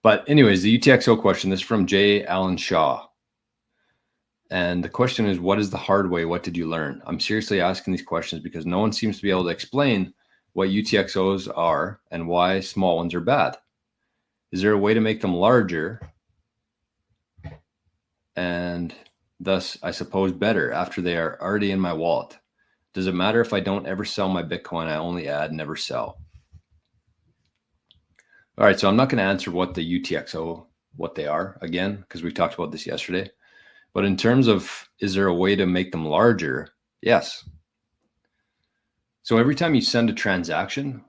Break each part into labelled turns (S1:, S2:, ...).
S1: But anyways, the UTXO question, this is from J. Allen Shaw. And the question is, what is the hard way? What did you learn? I'm seriously asking these questions because no one seems to be able to explain what UTXOs are and why small ones are bad. Is there a way to make them larger and thus, I suppose, better after they are already in my wallet? Does it matter if I don't ever sell my Bitcoin? I only add, never sell. All right, so I'm not going to answer what the UTXO, what they are again, because we talked about this yesterday. But in terms of, is there a way to make them larger? Yes. So every time you send a transaction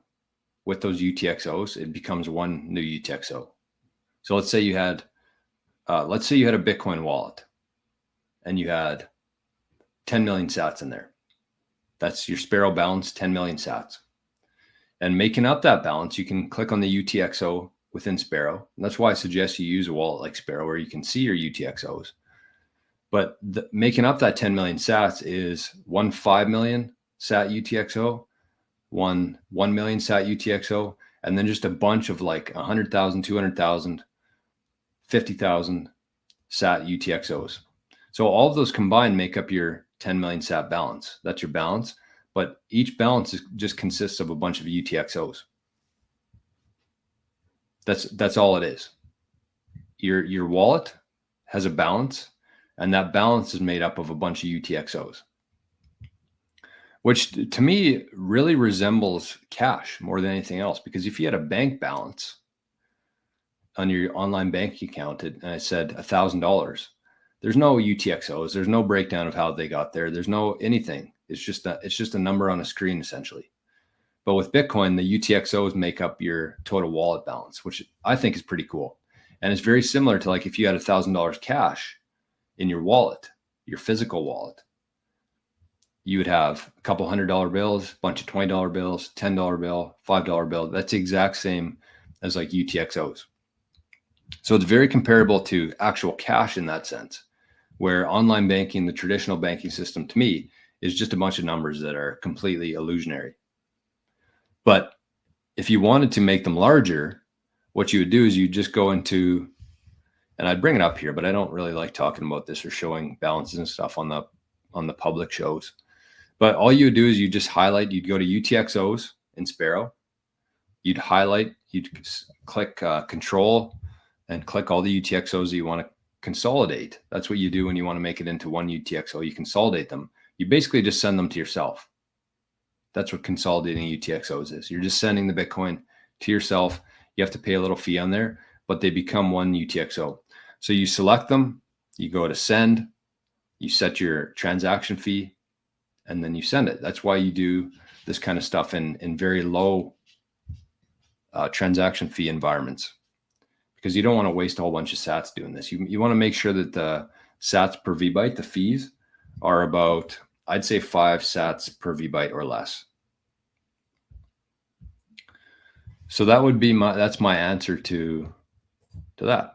S1: with those UTXOs, it becomes one new UTXO. So let's say you had a Bitcoin wallet and you had 10 million sats in there. That's your Sparrow balance, 10 million sats. And making up that balance, you can click on the UTXO within Sparrow. And that's why I suggest you use a wallet like Sparrow where you can see your UTXOs. But making up that 10 million sats is one 5 million sat UTXO, one 1 million sat UTXO, and then just a bunch of like 100,000, 200,000, 50,000 sat UTXOs. So all of those combined make up your 10 million sat balance. That's your balance. But each balance just consists of a bunch of UTXOs. That's all it is. Your wallet has a balance, and that balance is made up of a bunch of UTXOs, which to me really resembles cash more than anything else. Because if you had a bank balance on your online banking account, and I said $1,000, there's no UTXOs. There's no breakdown of how they got there. There's no anything. It's just a number on a screen essentially. But with Bitcoin, the UTXOs make up your total wallet balance, which I think is pretty cool. And it's very similar to like if you had $1,000 cash in your wallet, your physical wallet, you would have a couple $100 bills, a bunch of $20 bills, $10 bill, $5 bill. That's the exact same as like UTXOs. So it's very comparable to actual cash in that sense, where online banking, the traditional banking system to me is just a bunch of numbers that are completely illusionary. But if you wanted to make them larger, what you would do is you just go into, and I'd bring it up here, but I don't really like talking about this or showing balances and stuff on the public shows. But all you would do is you just highlight, you'd go to UTXOs in Sparrow, you'd highlight, you'd click control and click all the UTXOs that you want to consolidate. That's what you do when you want to make it into one UTXO. You consolidate them. You basically just send them to yourself. That's what consolidating UTXOs is. You're just sending the Bitcoin to yourself. You have to pay a little fee on there, but they become one UTXO. So you select them, you go to send, you set your transaction fee, and then you send it. That's why you do this kind of stuff in very low transaction fee environments, because you don't want to waste a whole bunch of sats doing this. You want to make sure that the sats per VByte, the fees, are about, I'd say 5 sats per VByte or less. So that would be that's my answer to that.